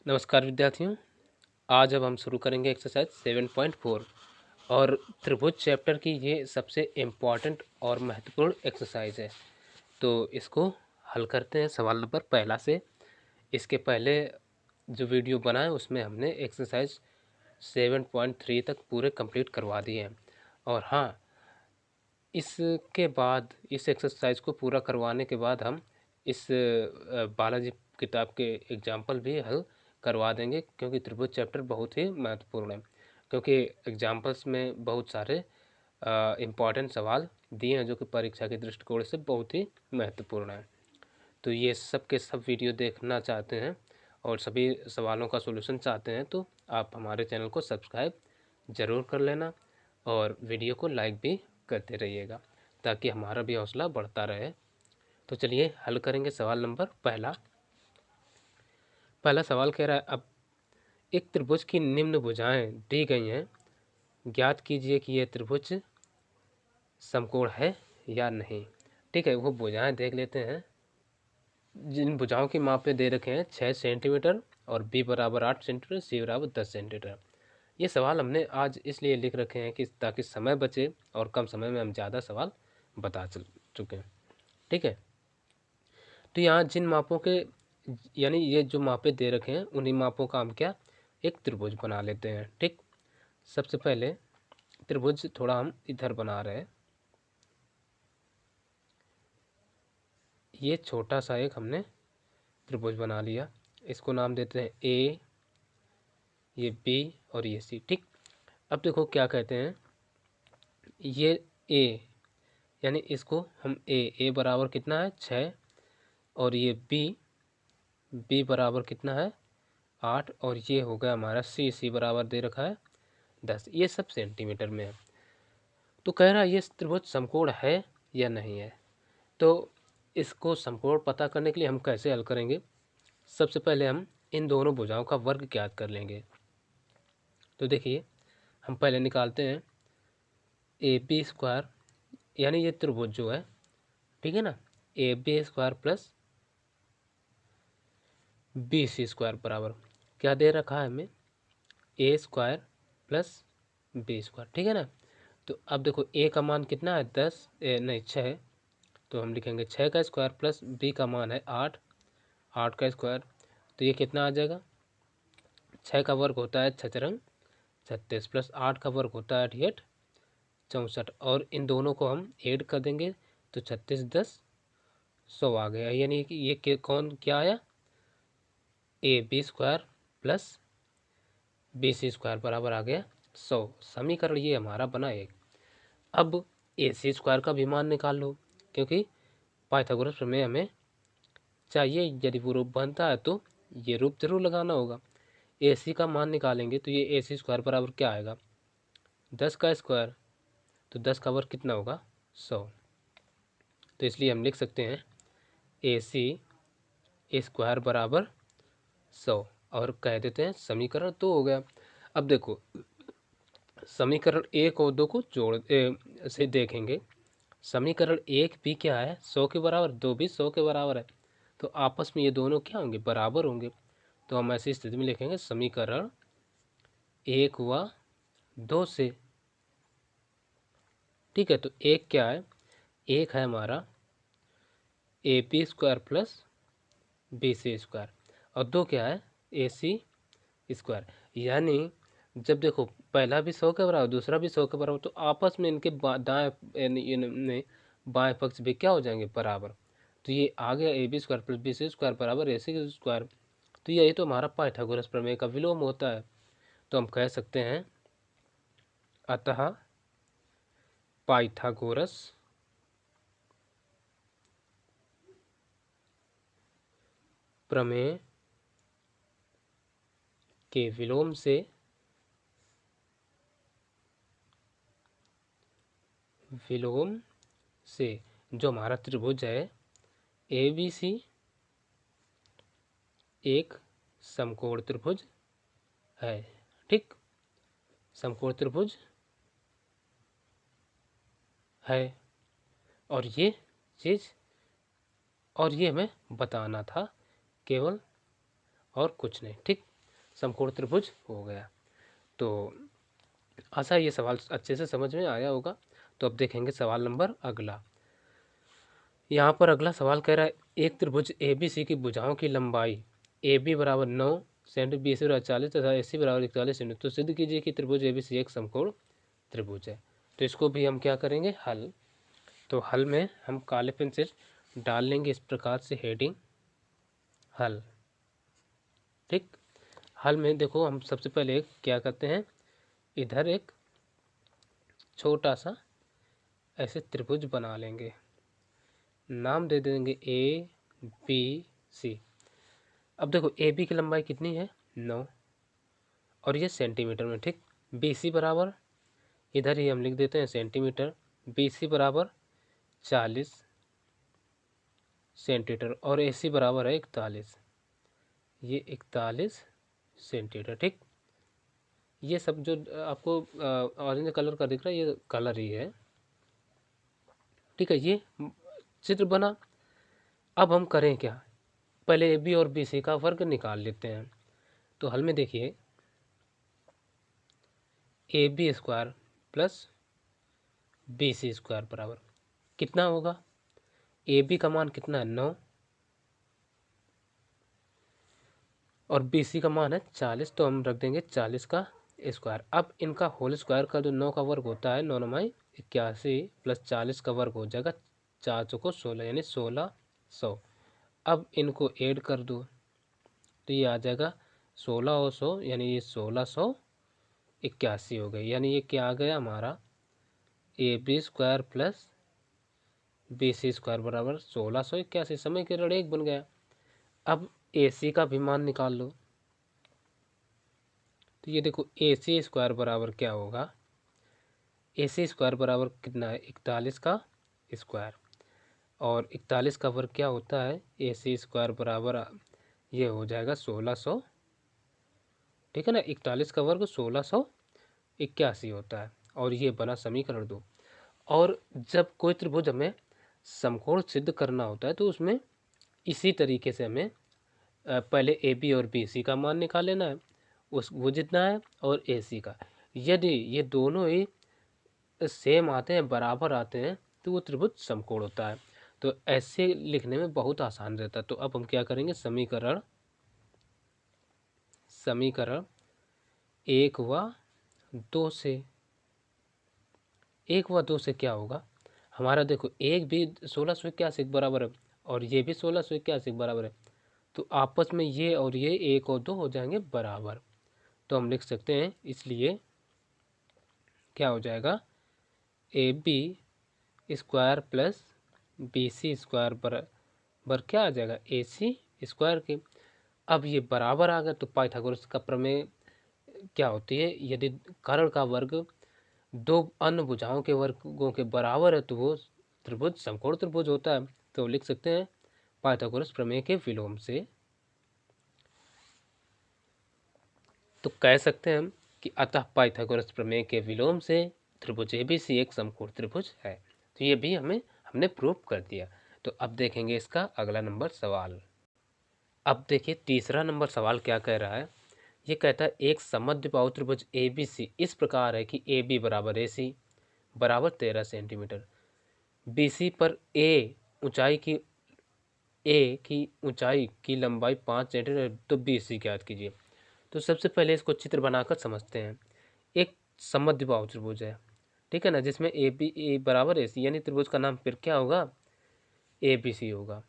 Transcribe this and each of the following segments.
नमस्कार विद्यार्थियों। आज अब हम शुरू करेंगे एक्सरसाइज 7.4 और त्रिभुज चैप्टर की ये सबसे इम्पॉर्टेंट और महत्वपूर्ण एक्सरसाइज है। तो इसको हल करते हैं सवाल नंबर पहला से। इसके पहले जो वीडियो बना है उसमें हमने एक्सरसाइज 7.3 तक पूरे कंप्लीट करवा दिए हैं। और हाँ, इसके बाद इस एक्सरसाइज को पूरा करवाने के बाद हम इस बालाजी किताब के एग्जाम्पल भी हल करवा देंगे, क्योंकि त्रिभुज चैप्टर बहुत ही महत्वपूर्ण है। क्योंकि एग्जाम्पल्स में बहुत सारे इम्पॉर्टेंट सवाल दिए हैं जो कि परीक्षा के दृष्टिकोण से बहुत ही महत्वपूर्ण है। तो ये सब के सब वीडियो देखना चाहते हैं और सभी सवालों का सॉल्यूशन चाहते हैं तो आप हमारे चैनल को सब्सक्राइब ज़रूर कर लेना और वीडियो को लाइक भी करते रहिएगा ताकि हमारा भी हौसला बढ़ता रहे। तो चलिए हल करेंगे सवाल नंबर पहला। पहला सवाल कह रहा है, अब एक त्रिभुज की निम्न भुजाएं दी गई हैं, ज्ञात कीजिए कि यह त्रिभुज समकोण है या नहीं। ठीक है, वो भुजाएं देख लेते हैं। जिन भुजाओं की मापें दे रखे हैं 6 सेंटीमीटर और बी बराबर 8 सेंटीमीटर, सी बराबर 10 सेंटीमीटर। ये सवाल हमने आज इसलिए लिख रखे हैं कि ताकि समय बचे और कम समय में हम ज़्यादा सवाल बता चुके हैं। ठीक है, तो यहाँ जिन मापों के यानी ये जो मापें दे रखे हैं उन्हीं मापों का हम क्या एक त्रिभुज बना लेते हैं। ठीक, सबसे पहले त्रिभुज थोड़ा हम इधर बना रहे हैं। ये छोटा सा एक हमने त्रिभुज बना लिया, इसको नाम देते हैं ए, ये बी और ये सी। ठीक, अब देखो क्या कहते हैं, ये ए यानी इसको हम ए बराबर कितना है 6 और ये बी बराबर कितना है 8 और ये हो गया हमारा सी बराबर दे रखा है 10। ये सब सेंटीमीटर में है। तो कह रहा है ये त्रिभुज समकोण है या नहीं है। तो इसको समकोण पता करने के लिए हम कैसे हल करेंगे। सबसे पहले हम इन दोनों भुजाओं का वर्ग ज्ञात कर लेंगे। तो देखिए हम पहले निकालते हैं ए बी स्क्वायर, यानी ये त्रिभुज जो है, ठीक है ना, A B square plus B C square बराबर क्या दे रखा है हमें, A square plus B square. ठीक है ना, तो अब देखो ए का मान कितना है 10 नहीं 6, तो हम लिखेंगे 6 का स्क्वायर प्लस बी का मान है 8, 8 का स्क्वायर, तो ये कितना आ जाएगा, 6 का वर्ग होता है 6 रंग 36 प्लस 8 का वर्ग होता है 8 64, और इन दोनों को हम ऐड कर देंगे तो 36 10 100 आ गया। यानी कि ये कौन क्या आया, A B square plus B C square बराबर आ गया 100। समीकरण ये हमारा बना एक। अब ए सी स्क्वायर का भी मान निकाल लो, क्योंकि पाइथागोरस प्रमेय हमें चाहिए। यदि वो रूप बनता है तो ये रूप जरूर लगाना होगा। ए सी का मान निकालेंगे तो ये ए सी स्क्वायर बराबर क्या आएगा 10 का स्क्वायर, तो 10 का वर्ग कितना होगा 100। तो इसलिए हम लिख सकते हैं ए सी स्क्वायर बराबर 100 और कह देते हैं समीकरण 2 हो गया। अब देखो समीकरण 1 और 2 को से देखेंगे। समीकरण 1 भी क्या है 100 के बराबर, 2 भी 100 के बराबर है, तो आपस में ये दोनों क्या होंगे बराबर होंगे। तो हम ऐसी स्थिति में लिखेंगे समीकरण 1 व 2 से। ठीक है, तो एक क्या है, एक है हमारा A B square plus B C square और 2 क्या है ए सी स्क्वायर। यानी जब देखो पहला भी 100 के बराबर दूसरा भी 100 के बराबर, तो आपस में इनके दाएं बाएं पक्ष भी क्या हो जाएंगे बराबर। तो ये आ गया A B square plus B C square बराबर ए सी स्क्वायर। तो यही तो हमारा पाइथागोरस प्रमेय का विलोम होता है। तो हम कह सकते हैं अतः पाइथागोरस प्रमेय के विलोम से जो हमारा त्रिभुज है ए बी सी एक समकोण त्रिभुज है। ठीक, समकोण त्रिभुज है और ये चीज़ और ये हमें बताना था केवल, और कुछ नहीं। ठीक, समकोण त्रिभुज हो गया। तो आशा ये सवाल अच्छे से समझ में आया होगा। तो अब देखेंगे सवाल नंबर अगला। यहाँ पर अगला सवाल कह रहा है एक त्रिभुज ABC की भुजाओं की लंबाई AB बराबर 9 सेंटीमीटर, BC बराबर 40 तथा AC बराबर 41 सेंटीमीटर। तो सिद्ध कीजिए कि त्रिभुज ABC एक समकोण त्रिभुज है। तो इसको भी हम क्या करेंगे, हल। तो हल में हम काले पेन से डाल लेंगे इस प्रकार से हेडिंग हल। ठीक, हल में देखो हम सबसे पहले क्या करते हैं, इधर एक छोटा सा ऐसे त्रिभुज बना लेंगे, नाम दे देंगे ABC। अब देखो AB की लंबाई कितनी है 9 और ये सेंटीमीटर में। ठीक, BC बराबर इधर ही हम लिख देते हैं सेंटीमीटर, BC बराबर 40 सेंटीमीटर और AC बराबर है 41, ये 41 सेंटीमीटर। ठीक, ये सब जो आपको ऑरेंज कलर का दिख रहा है ये कलर ही है। ठीक है, ये चित्र बना। अब हम करें क्या, पहले AB और BC का वर्ग निकाल लेते हैं। तो हल में देखिए AB square plus BC square बराबर कितना होगा, AB का मान कितना है 9 और BC का मान है 40, तो हम रख देंगे 40 का स्क्वायर। अब इनका होल स्क्वायर का जो 9 का वर्ग होता है 9 9 81 प्लस 40 का वर्ग हो जाएगा 4 चौको 16 यानी 1600। अब इनको ऐड कर दो तो ये आ जाएगा 16 और 100 यानी ये 1681 हो गई। यानी ये क्या आ गया हमारा AB square plus BC square बराबर 1681। समय के ऋण 1 बन गया। अब AC का भी मान निकाल लो। तो ये देखो AC स्क्वायर बराबर क्या होगा, AC स्क्वायर बराबर कितना है 41 का स्क्वायर और 41 का वर्ग क्या होता है, AC स्क्वायर बराबर ये हो जाएगा 1600। ठीक है ना, 41 का वर्ग 1681 होता है और ये बना समीकरण 2। और जब कोई त्रिभुज हमें समकोण सिद्ध करना होता है तो उसमें इसी तरीके से हमें पहले AB और BC का मान निकाल लेना है, उस वो जितना है, और AC का। यदि ये दोनों ही सेम आते हैं, बराबर आते हैं, तो वो त्रिभुज समकोण होता है। तो ऐसे लिखने में बहुत आसान रहता है। तो अब हम क्या करेंगे, समीकरण 1 व 2 से, 1 व 2 से क्या होगा हमारा, देखो एक भी 1681 के बराबर है और ये भी 1681 के बराबर है, तो आपस में ये और ये 1 और 2 हो जाएंगे बराबर। तो हम लिख सकते हैं, इसलिए क्या हो जाएगा AB square plus BC square बराबर क्या आ जाएगा AC स्क्वायर के। अब ये बराबर आ गया तो पाइथागोरस का प्रमेय क्या होती है, यदि कर्ण का वर्ग दो अन्य भुजाओं के वर्गों के बराबर है तो वो त्रिभुज समकोण त्रिभुज होता है। तो लिख सकते हैं पाइथागोरस प्रमेय के विलोम से। तो कह सकते हैं हम कि अतः पाइथागोरस प्रमेय के विलोम से त्रिभुज ABC एक समकोण त्रिभुज है। तो ये भी हमने प्रूव कर दिया। तो अब देखेंगे इसका अगला नंबर सवाल। अब देखिए तीसरा नंबर सवाल क्या कह रहा है, ये कहता है एक समद्विबाहु त्रिभुज ABC इस प्रकार है कि AB बराबर AC बराबर 13 सेंटीमीटर, BC पर A की ऊंचाई की लंबाई 5 सेंटीमीटर, तो BC ज्ञात कीजिए। तो सबसे पहले इसको चित्र बनाकर समझते हैं। एक समद्विबाहु त्रिभुज है, ठीक है ना, जिसमें AB बराबर AC यानी त्रिभुज का नाम फिर क्या होगा, ABC होगा।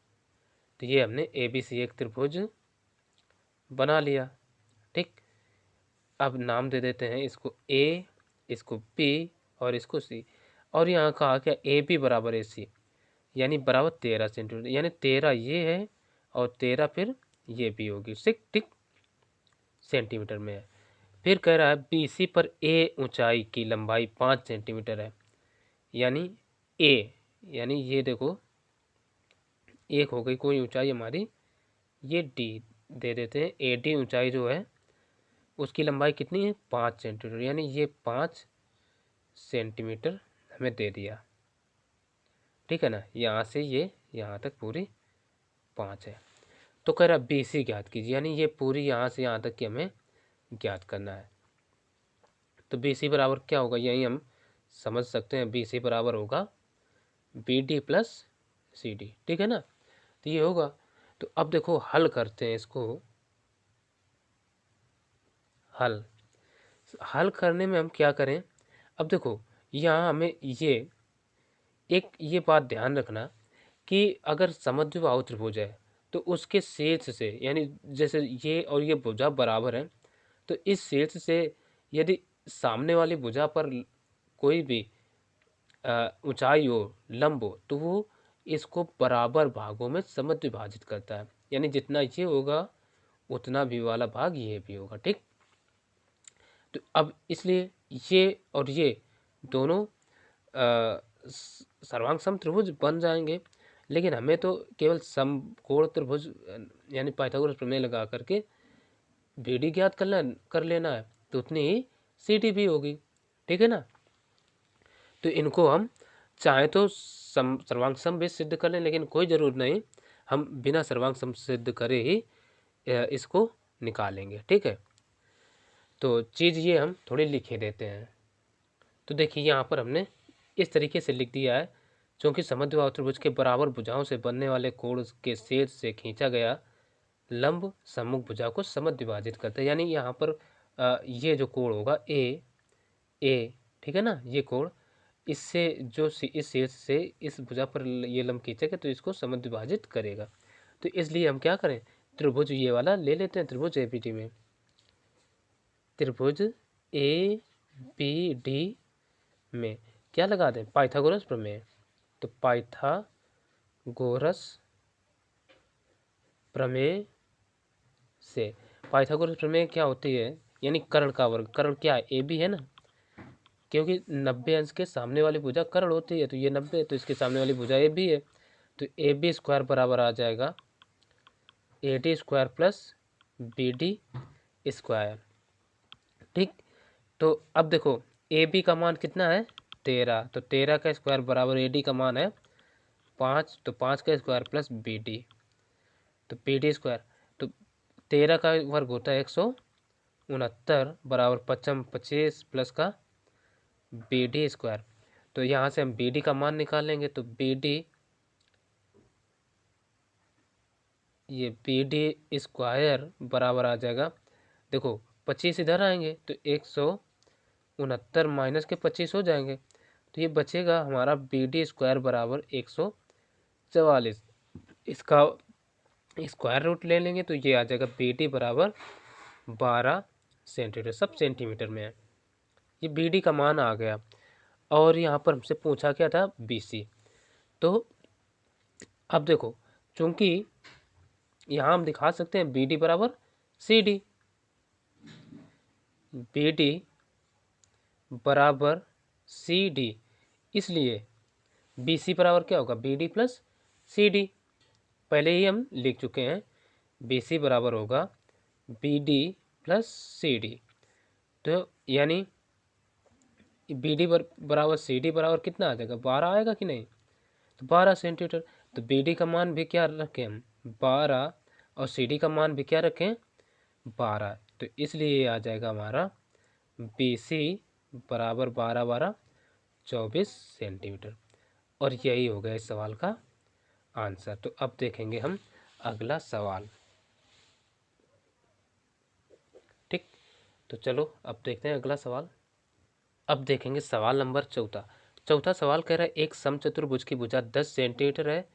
तो ये हमने ABC एक त्रिभुज बना लिया। ठीक, अब नाम दे देते हैं इसको A, इसको B और इसको C। और यहाँ कहा क्या AB बराबर AC यानी बराबर 13 सेंटीमीटर, यानी 13 ये है और 13 फिर ये भी होगी। ठीक, सेंटीमीटर में है। फिर कह रहा है BC पर A ऊंचाई की लंबाई 5 सेंटीमीटर है, यानी A यानी ये देखो एक हो गई कोई ऊंचाई हमारी, ये D दे देते हैं। AD ऊंचाई जो है उसकी लंबाई कितनी है 5 सेंटीमीटर, यानी ये 5 सेंटीमीटर हमें दे दिया। ठीक है ना, यहाँ से ये यहाँ तक पूरी 5 है। तो कह रहा BC ज्ञात कीजिए, यानी ये पूरी यहाँ से यहाँ तक की हमें ज्ञात करना है। तो बी सी बराबर क्या होगा, यही हम समझ सकते हैं, बी सी बराबर होगा B D plus C D, ठीक है ना। तो ये होगा। तो अब देखो हल करते हैं इसको। हल हल करने में हम क्या करें, अब देखो यहाँ हमें ये बात ध्यान रखना कि अगर समद्विबाहु त्रिभुज है तो उसके शीर्ष से, यानी जैसे ये और ये भुजा बराबर है, तो इस शीर्ष से यदि सामने वाली भुजा पर कोई भी ऊंचाई हो, लंब हो, तो वो इसको बराबर भागों में समद्विभाजित करता है, यानी जितना ये होगा उतना भी वाला भाग ये भी होगा, ठीक। तो अब इसलिए ये और ये दोनों सर्वांग सम त्रिभुज बन जाएंगे, लेकिन हमें तो केवल समकोण त्रिभुज यानी पाइथागोरस प्रमेय लगा करके बी डी ज्ञात कर लेना है, तो उतनी ही सी डी भी होगी, ठीक है ना। तो इनको हम चाहे तो सर्वांग सम भी सिद्ध कर लें, लेकिन कोई ज़रूरत नहीं, हम बिना सर्वांग सम सिद्ध करे ही इसको निकालेंगे, ठीक है। तो चीज़ ये हम थोड़ी लिखे देते हैं। तो देखिए यहाँ पर हमने इस तरीके से लिख दिया है, क्योंकि समद्विबाहु त्रिभुज के बराबर भुजाओं से बनने वाले कोण के शीर्ष से खींचा गया लंब सम्मुख भुजा को समद्विभाजित करता है, यानी यहाँ पर ये जो कोण होगा ए, ठीक है ना, ये कोण इससे जो इस शीर्ष से इस भुजा पर ये लंब खींचेगा तो इसको समद्विभाजित करेगा। तो इसलिए हम क्या करें, त्रिभुज ये वाला ले लेते हैं, त्रिभुज एबीडी में, त्रिभुज ए बी डी में क्या लगा दें, पाइथागोरस प्रमेय। तो पाइथागोरस प्रमेय से, पाइथागोरस प्रमेय क्या होती है, यानी कर्ण का वर्ग, कर्ण क्या है, ए बी है ना, क्योंकि 90 अंश के सामने वाली भुजा कर्ण होती है, तो ये 90, तो इसके सामने वाली भुजा ए बी है, तो ए बी स्क्वायर बराबर आ जाएगा A D square plus B D square, ठीक। तो अब देखो ए बी का मान कितना है 13, तो 13 का स्क्वायर बराबर ए डी का मान है 5, तो 5 का स्क्वायर प्लस बी डी, तो बी डी स्क्वायर, तो 13 का वर्ग होता है 169 बराबर 25 प्लस का बी डी स्क्वायर। तो यहाँ से हम बी डी का मान निकालेंगे, तो बी डी, ये बी डी स्क्वायर बराबर आ जाएगा, देखो 25 इधर आएंगे तो 169 माइनस के 25 हो जाएंगे, तो ये बचेगा हमारा बी डी स्क्वायर बराबर 144, इसका स्क्वायर रूट ले लेंगे तो ये आ जाएगा बी डी बराबर 12 सेंटीमीटर, सब सेंटीमीटर में है, ये बी डी का मान आ गया। और यहाँ पर हमसे पूछा क्या था बी सी, तो अब देखो चूंकि यहाँ हम दिखा सकते हैं बी डी बराबर सी डी, बी डी बराबर सी डी, इसलिए बी सी बराबर क्या होगा B D plus C D, पहले ही हम लिख चुके हैं, बी सी बराबर होगा B D plus C D, तो यानी बी डी बराबर सी डी बराबर कितना आ जाएगा 12 आएगा कि नहीं, तो 12 सेंटीमीटर। तो बी डी का मान भी क्या रखें हम 12, और सी डी का मान भी क्या रखें 12, तो इसलिए आ जाएगा हमारा बी सी बराबर 12 12 24 सेंटीमीटर, और यही हो गया इस सवाल का आंसर। तो अब देखेंगे हम अगला सवाल, ठीक। तो चलो अब देखते हैं अगला सवाल। अब देखेंगे सवाल नंबर 14। चौथा सवाल कह रहा है एक समचतुर्भुज की भुजा 10 सेंटीमीटर है,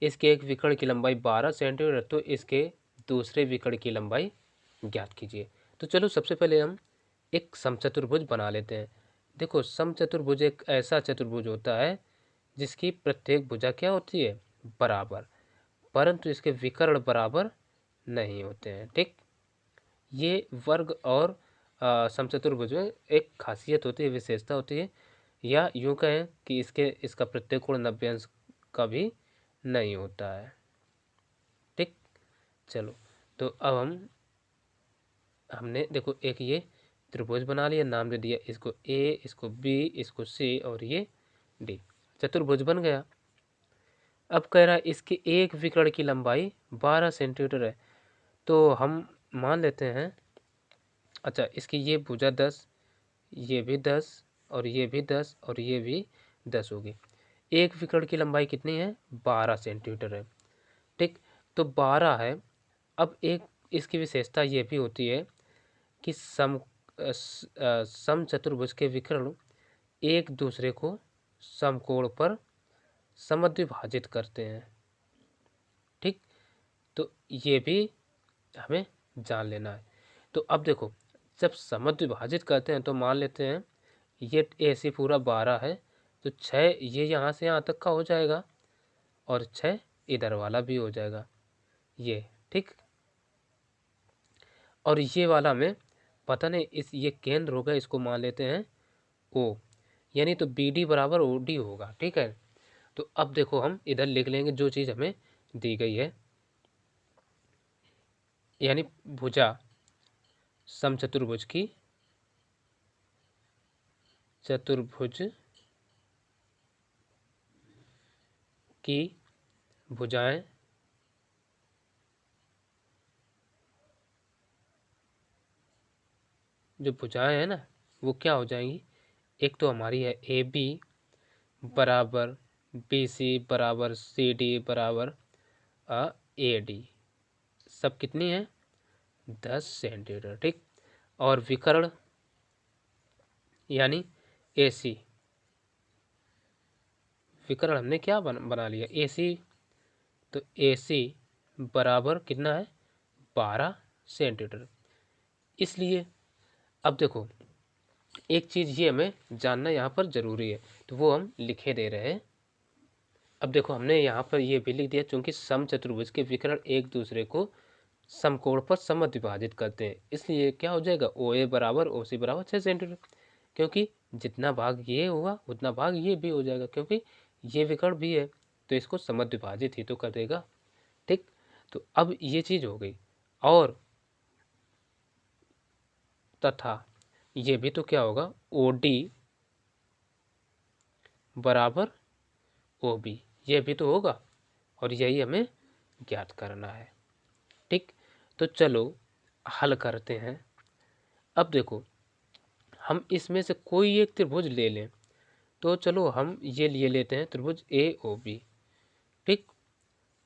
इसके एक विकर्ण की लंबाई 12 सेंटीमीटर, तो इसके दूसरे विकर्ण की लंबाई ज्ञात कीजिए। तो चलो सबसे पहले हम एक समचतुर्भुज बना लेते हैं। देखो समचतुर्भुज एक ऐसा चतुर्भुज होता है जिसकी प्रत्येक भुजा क्या होती है बराबर, परंतु इसके विकर्ण बराबर नहीं होते हैं, ठीक। ये वर्ग और समचतुर्भुज में एक खासियत होती है, विशेषता होती है, या यूँ कहें कि इसका प्रत्येक कोण 90 अंश का भी नहीं होता है, ठीक। चलो तो अब हमने देखो एक ये त्रिभुज बना लिया, नाम दे दिया इसको ए, इसको बी, इसको सी और ये डी, चतुर्भुज बन गया। अब कह रहा है इसके एक विकर्ण की लंबाई 12 सेंटीमीटर है, तो हम मान लेते हैं अच्छा, इसकी ये भुजा 10, ये भी 10 और ये भी 10 और ये भी 10 होगी। एक विकर्ण की लंबाई कितनी है? 12 सेंटीमीटर है। ठीक, तो 12 है। अब एक इसकी विशेषता ये भी होती है कि समचतुर्भुज के विकर्ण एक दूसरे को समकोण पर समद्विभाजित करते हैं। ठीक, तो ये भी हमें जान लेना है। तो अब देखो, जब समद्विभाजित करते हैं तो मान लेते हैं ये ऐसे पूरा 12 है, तो 6 ये यहाँ से यहाँ तक का हो जाएगा और 6 इधर वाला भी हो जाएगा ये। ठीक, और ये वाला में पता नहीं, इस ये केंद्र होगा, इसको मान लेते हैं ओ, यानी तो बी डी बराबर ओ डी होगा। ठीक है, तो अब देखो हम इधर लिख लेंगे जो चीज़ हमें दी गई है, यानी भुजा समचतुर्भुज की चतुर्भुज की भुजाएं जो भुजाएं हैं ना वो क्या हो जाएंगी? एक तो हमारी है ए बी बराबर बी सी बराबर सी डी बराबर ए डी, सब कितनी है? 10 सेंटीमीटर। ठीक, और विकर्ण यानी ए सी, विकर्ण हमने क्या बना लिया? ए सी, तो ए सी बराबर कितना है? 12 सेंटीमीटर। इसलिए अब देखो, एक चीज़ ये हमें जानना यहाँ पर ज़रूरी है, तो वो हम लिखे दे रहे हैं। अब देखो, हमने यहाँ पर ये भी लिख दिया, चूंकि समचतुर्भुज के विकर्ण एक दूसरे को समकोण पर समद्विभाजित करते हैं, इसलिए क्या हो जाएगा? ओ ए बराबर ओ सी बराबर 6 सेंटीमीटर, क्योंकि जितना भाग ये हुआ उतना भाग ये भी हो जाएगा, क्योंकि ये विकर्ण भी है तो इसको समद्विभाजित ही तो कर देगा। ठीक, तो अब ये चीज़ हो गई। और तथा ये भी तो क्या होगा? ओ डी बराबर ओ बी, ये भी तो होगा, और यही हमें ज्ञात करना है। ठीक, तो चलो हल करते हैं। अब देखो, हम इसमें से कोई एक त्रिभुज ले लें, तो चलो हम ये लिए लेते हैं त्रिभुज ए ओ बी। ठीक,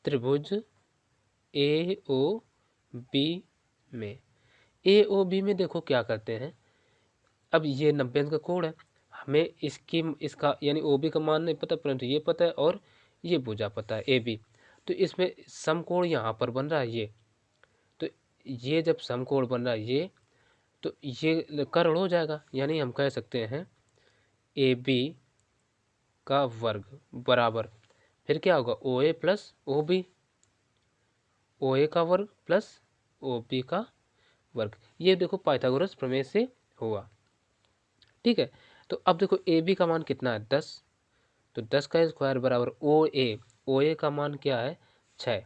त्रिभुज ए ओ बी में, ए ओ बी में देखो क्या करते हैं। अब ये 90 अंक का कोण है, हमें इसका यानी ओ बी का मान नहीं पता, परंतु ये पता है और ये भुजा पता है ए बी। तो इसमें समकोण यहाँ पर बन रहा है ये, तो ये जब समकोण बन रहा है ये, तो ये कर्ण हो जाएगा, यानी हम कह सकते हैं ए बी का वर्ग बराबर, फिर क्या होगा? ओ ए प्लस ओ बी, ओ ए का वर्ग प्लस ओ बी का वर्ग। ये देखो पाइथागोरस प्रमेय से हुआ। ठीक है, तो अब देखो ए बी का मान कितना है? 10, तो 10 का स्क्वायर बराबर ओ ए का मान क्या है? 6,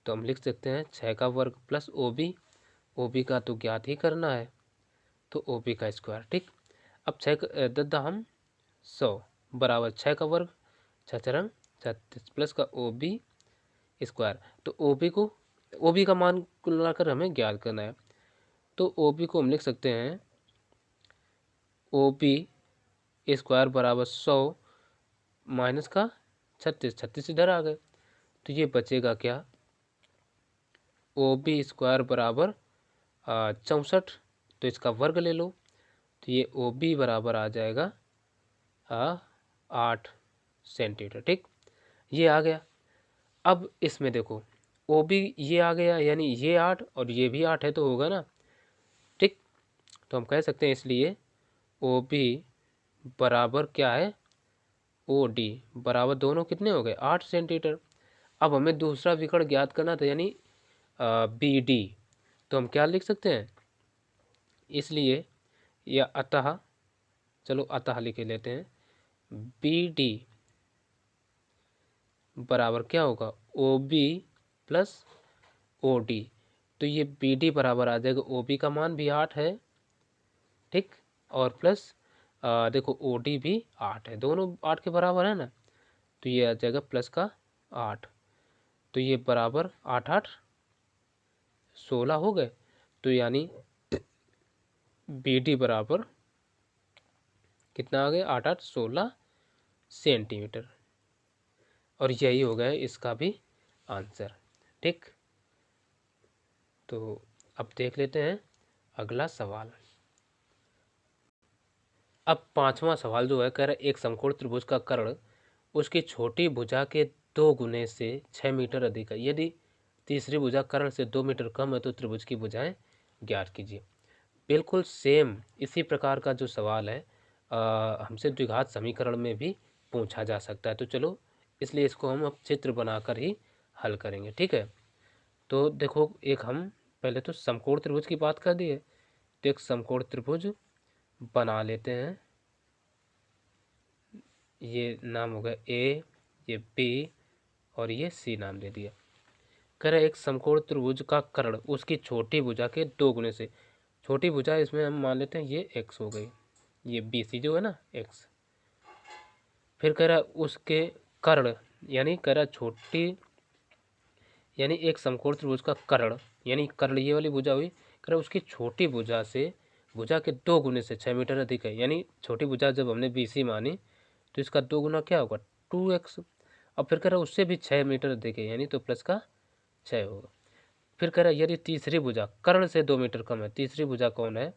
तो हम लिख सकते हैं 6 का वर्ग प्लस ओ बी का तो ज्ञात ही करना है, तो ओ बी का स्क्वायर। ठीक, अब 6 दद्दा हम 100 बराबर 6 का वर्ग 6 चरंग 36 प्लस का ओ बी स्क्वायर, तो ओ बी का मान कुल मिलाकर हमें ज्ञात करना है, तो ओ बी को हम लिख सकते हैं ओ बी स्क्वायर बराबर 100 माइनस का 36, 36 इधर आ गए, तो ये बचेगा क्या? ओ बी स्क्वायर बराबर 64, तो इसका वर्ग ले लो, तो ये ओ बी बराबर आ जाएगा 8 सेंटीमीटर। ठीक, ये आ गया। अब इसमें देखो ओ बी ये आ गया, यानी ये 8 और ये भी 8 है तो होगा ना। ठीक, तो हम कह सकते हैं इसलिए ओ बी बराबर क्या है? ओ डी बराबर दोनों कितने हो गए? 8 सेंटीमीटर। अब हमें दूसरा विकर्ण ज्ञात करना था, यानी बी डी, तो हम क्या लिख सकते हैं? इसलिए या अतः, चलो अतः लिख लेते हैं, बी डी बराबर क्या होगा? O B plus O D, तो ये बी डी बराबर आ जाएगा, ओ बी का मान भी 8 है। ठीक, और प्लस देखो ओ डी भी 8 है, दोनों 8 के बराबर है ना, तो ये आ जाएगा प्लस का 8, तो ये बराबर 8 8 16 हो गए, तो यानी बी डी बराबर कितना आ गया, 8 8 16 सेंटीमीटर। और यही हो गया इसका भी आंसर। ठीक, तो अब देख लेते हैं अगला सवाल। अब पांचवा सवाल जो है कह रहा है एक समकोण त्रिभुज का कर्ण उसकी छोटी भुजा के 2 गुने से 6 मीटर अधिक है, यदि तीसरी भुजा कर्ण से 2 मीटर कम है तो त्रिभुज की भुजाएं ज्ञात कीजिए। बिल्कुल सेम इसी प्रकार का जो सवाल है हमसे द्विघात समीकरण में भी पूछा जा सकता है। तो चलो इसलिए इसको हम अब चित्र बनाकर ही हल करेंगे। ठीक है, तो देखो एक हम पहले तो समकोण त्रिभुज की बात कर दिए, तो एक समकोण त्रिभुज बना लेते हैं। ये नाम हो गया ए, ये बी और ये सी नाम दे दिया। कह रहे एक समकोण त्रिभुज का कर्ण उसकी छोटी भुजा के 2 गुने से, छोटी भुजा इसमें हम मान लेते हैं ये x हो गई, ये बी सी जो है ना x। फिर कह रहा उसके कर्ण, यानी कह रहा छोटी, यानी एक समकोण त्रिभुज का कर्ण, यानी कर्ण ये वाली भुजा हुई, कह रहा उसकी छोटी भुजा से भुजा के 2 गुने से 6 मीटर अधिक है। यानी छोटी भुजा जब हमने बी सी मानी तो इसका 2 गुना क्या होगा 2x। अब फिर कह रहा उससे भी 6 मीटर अधिक है, यानी तो प्लस का 6 होगा। फिर कह रहा है यदि तीसरी भुजा कर्ण से 2 मीटर कम है, तीसरी भुजा कौन है,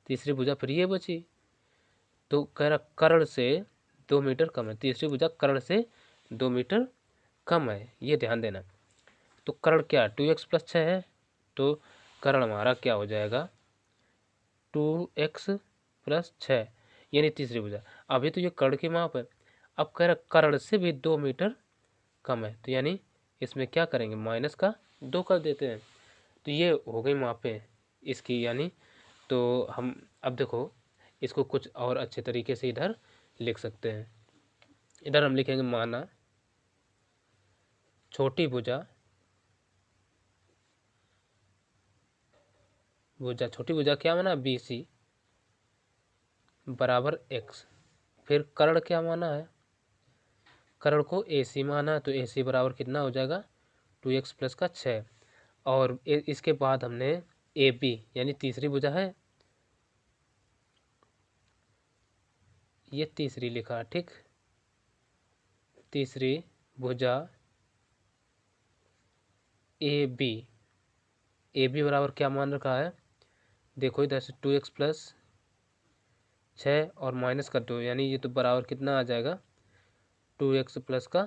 तीसरी भुजा फिर ये बची, तो कह रहा कर्ण से 2 मीटर कम है, तीसरी भुजा कर्ण से 2 मीटर कम है, ये ध्यान देना। तो कर्ण क्या 2x प्लस 6 है, तो कर्ण हमारा क्या हो जाएगा 2x प्लस 6, यानी तीसरी भुजा। अभी तो ये कर्ण की माप है, अब कह रहा कर्ण से भी 2 मीटर कम है, तो यानी इसमें क्या करेंगे माइनस का 2 कर देते हैं। तो ये हो गई मापें इसकी, यानी तो हम अब देखो इसको कुछ और अच्छे तरीके से इधर लिख सकते हैं। इधर हम लिखेंगे माना छोटी भुजा, छोटी भुजा क्या माना बी सी बराबर x। फिर कर्ण क्या माना है, कर्ण को ए सी माना है, तो ए सी बराबर कितना हो जाएगा 2x प्लस का 6। और इसके बाद हमने ए बी यानी तीसरी भुजा है, ये तीसरी लिखा, ठीक, तीसरी भुजा ए बी बराबर क्या मान रखा है, देखो इधर से 2x प्लस 6 और माइनस का 2, यानी ये तो बराबर कितना आ जाएगा 2x प्लस का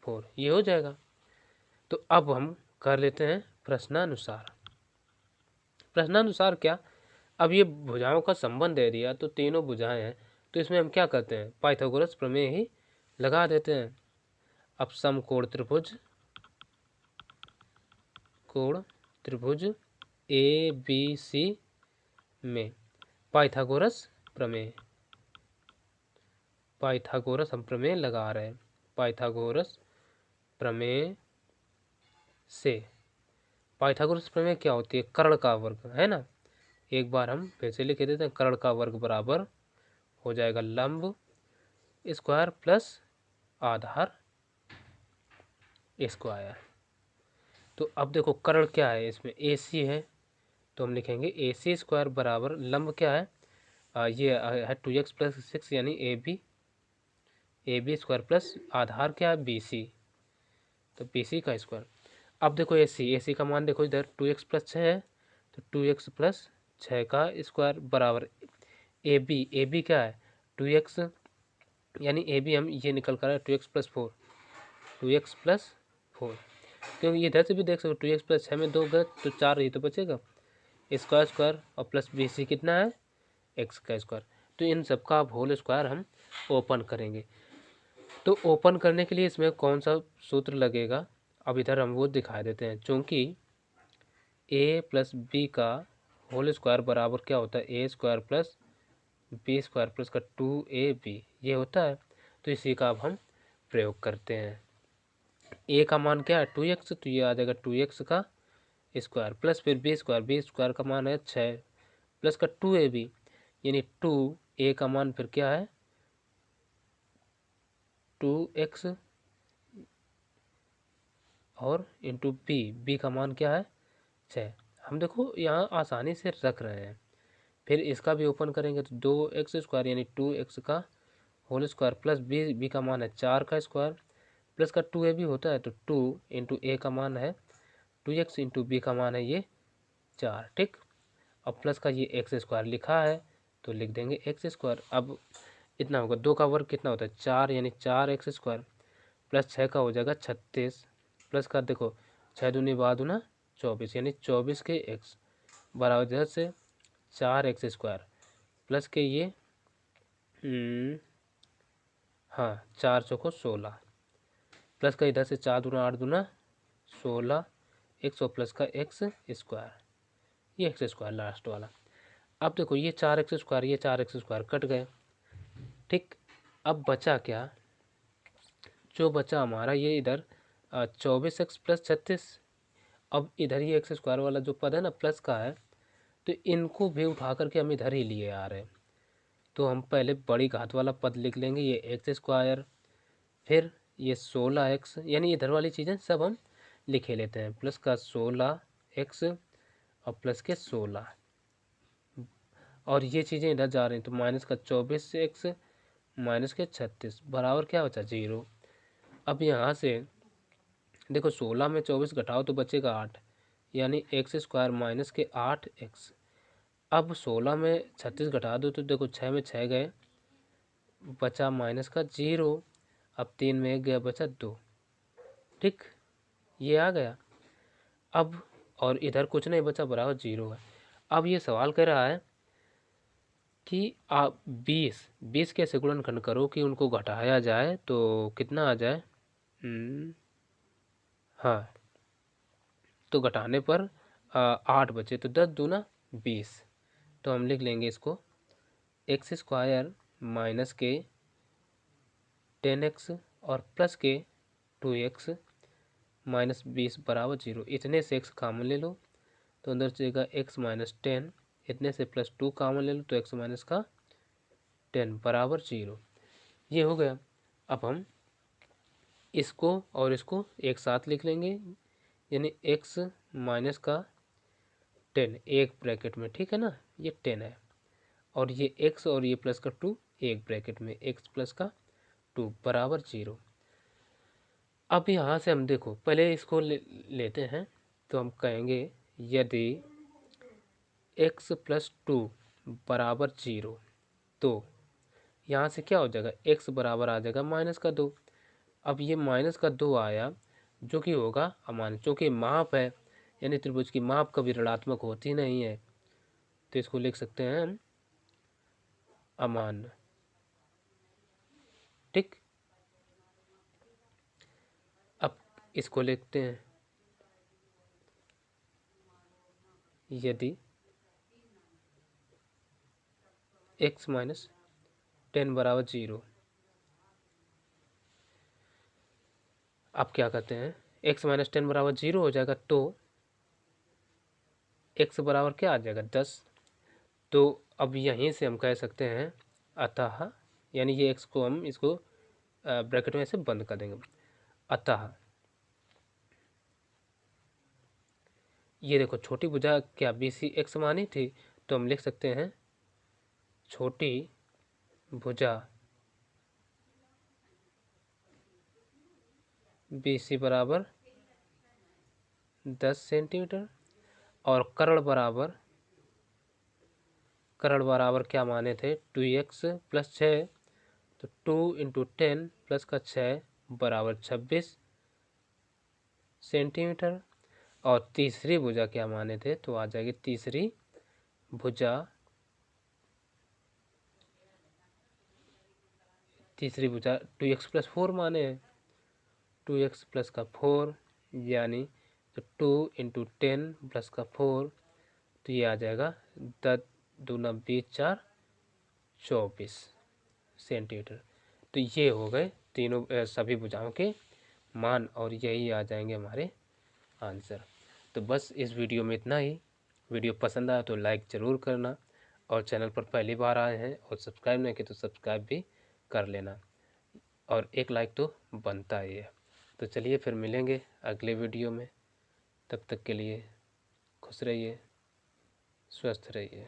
4, ये हो जाएगा। तो अब हम कर लेते हैं प्रश्नानुसार। प्रश्नानुसार क्या, अब ये भुजाओं का संबंध दे दिया, तो तीनों भुजाएं हैं, तो इसमें हम क्या करते हैं पाइथागोरस प्रमेय ही लगा देते हैं। अब समकोण त्रिभुज ए बी सी में पाइथागोरस हम प्रमेय लगा रहे हैं। पाइथागोरस प्रमेय से, पाइथागोरस प्रमेय क्या होती है, कर्ण का वर्ग है ना। एक बार हम फिर से लिख देते हैं, कर्ण का वर्ग बराबर हो जाएगा लंब स्क्वायर प्लस आधार स्क्वायर। तो अब देखो कर्ण क्या है, इसमें ए सी है, तो हम लिखेंगे ए सी स्क्वायर बराबर लंब क्या है ये है 2x प्लस 6, यानी ए बी स्क्वायर प्लस आधार क्या है बी सी, तो बी सी का स्क्वायर। अब देखो ए सी का मान देखो इधर 2x प्लस 6 है, तो 2x प्लस 6 का स्क्वायर बराबर ए बी क्या है 2x, यानी ए बी हम ये निकल कर 2x प्लस 4, 2x प्लस 4, क्योंकि इधर से भी देख सकते 2x प्लस 6 में 2 गए तो 4 ही तो बचेगा, स्क्वायर और प्लस बी सी कितना है x का स्क्वायर। तो इन सब का होल स्क्वायर हम ओपन करेंगे। तो ओपन करने के लिए इसमें कौन सा सूत्र लगेगा, अब इधर हम वो दिखा देते हैं। चूंकि a प्लस बी का होल स्क्वायर बराबर क्या होता है A square plus B square plus का 2ab, ये होता है। तो इसी का अब हम प्रयोग करते हैं। a का मान क्या है 2x, तो ये आ जाएगा 2x का स्क्वायर प्लस फिर बी स्क्वायर का मान है 6 प्लस का 2ab, यानी 2a का मान फिर क्या है 2x और इंटू बी का मान क्या है 6। हम देखो यहाँ आसानी से रख रहे हैं, फिर इसका भी ओपन करेंगे तो 2x² यानी 2x का होल स्क्वायर प्लस बी का मान है 4 का स्क्वायर प्लस का 2a भी होता है तो 2 इंटू ए का मान है 2x इंटू बी का मान है ये 4। ठीक, अब प्लस का ये x² लिखा है तो लिख देंगे x²। अब इतना होगा, 2 का वर्ग कितना होता है 4 यानी 4x² प्लस 6 का हो जाएगा 36 प्लस का देखो 6 दूनी 24 यानी 24 के x बराबर इधर से 4x² प्लस के ये हाँ 4 चौको 16 प्लस का इधर से 4 दूना 8 दूना 16 100 प्लस का x², ये x² लास्ट वाला। अब देखो ये 4x² ये 4x² कट गए। ठीक, अब बचा क्या, जो बचा हमारा ये इधर 24x प्लस 36। अब इधर ये x² वाला जो पद है ना प्लस का है तो इनको भी उठा करके हम इधर ही लिए आ रहे हैं। तो हम पहले बड़ी घात वाला पद लिख लेंगे ये x², फिर ये 16x यानी इधर वाली चीज़ें सब हम लिखे लेते हैं, प्लस का 16x और प्लस के 16 और ये चीज़ें इधर जा रही हैं तो माइनस का 24x माइनस के 36 बराबर क्या बचा 0। अब यहाँ से देखो 16 में 24 घटाओ तो बचेगा 8 यानी x² माइनस के 8x। अब 16 में 36 घटा दो तो देखो 6 में 6 गए बचा माइनस का 0। अब 3 में 1 गया बचा 2। ठीक, ये आ गया। अब और इधर कुछ नहीं बचा बराबर 0 है। अब ये सवाल कह रहा है कि आप 20 कैसे गुणनखंड करो कि उनको घटाया जाए तो कितना आ जाए। हाँ, तो घटाने पर 8 बचे तो 10 दूना 20। तो हम लिख लेंगे इसको x² माइनस के 10x और प्लस के 2x माइनस 20 बराबर 0। इतने से x कामन ले लो तो अंदर जाएगा x माइनस 10, इतने से प्लस 2 कामन ले लो तो x माइनस का 10 बराबर 0। ये हो गया। अब हम इसको और इसको एक साथ लिख लेंगे यानी x माइनस का 10 एक ब्रैकेट में, ठीक है ना, ये 10 है और ये x और ये प्लस का 2 एक ब्रैकेट में, x प्लस का 2 बराबर 0। अब यहाँ से हम देखो पहले इसको लेते हैं तो हम कहेंगे यदि x प्लस 2 बराबर 0 तो यहाँ से क्या हो जाएगा x बराबर आ जाएगा माइनस का 2। अब ये माइनस का 2 आया जो कि होगा अमान्य, चूँकि माप है यानी त्रिभुज की माप कभी ऋणात्मक होती नहीं है तो इसको लिख सकते हैं हम अमान्य। ठीक, अब इसको लिखते हैं यदि x माइनस 10 बराबर 0। अब क्या कहते हैं x माइनस 10 बराबर 0 हो जाएगा तो x बराबर क्या आ जाएगा 10। तो अब यहीं से हम कह सकते हैं अतः, यानी ये x को हम इसको ब्रैकेट में ऐसे बंद कर देंगे। अतः ये देखो छोटी भुजा क्या BC x मानी थी तो हम लिख सकते हैं छोटी भुजा BC बराबर 10 सेंटीमीटर और कर्ण बराबर क्या माने थे 2x प्लस 6 तो 2 इंटू 10 प्लस का 6 बराबर 26 सेंटीमीटर। और तीसरी भुजा क्या माने थे तो आ जाएगी तीसरी भुजा 2x प्लस 4 माने हैं 2x प्लस का 4 यानी तो 2 इंटू 10 प्लस का 4 तो ये आ जाएगा 10 दूना 20 4 24 सेंटीमीटर। तो ये हो गए तीनों सभी भुजाओं के मान और यही आ जाएंगे हमारे आंसर। तो बस इस वीडियो में इतना ही। वीडियो पसंद आया तो लाइक ज़रूर करना और चैनल पर पहली बार आए हैं और सब्सक्राइब नहीं किया तो सब्सक्राइब भी कर लेना और एक लाइक तो बनता ही है। तो चलिए फिर मिलेंगे अगले वीडियो में, तब तक के लिए खुश रहिए, स्वस्थ रहिए।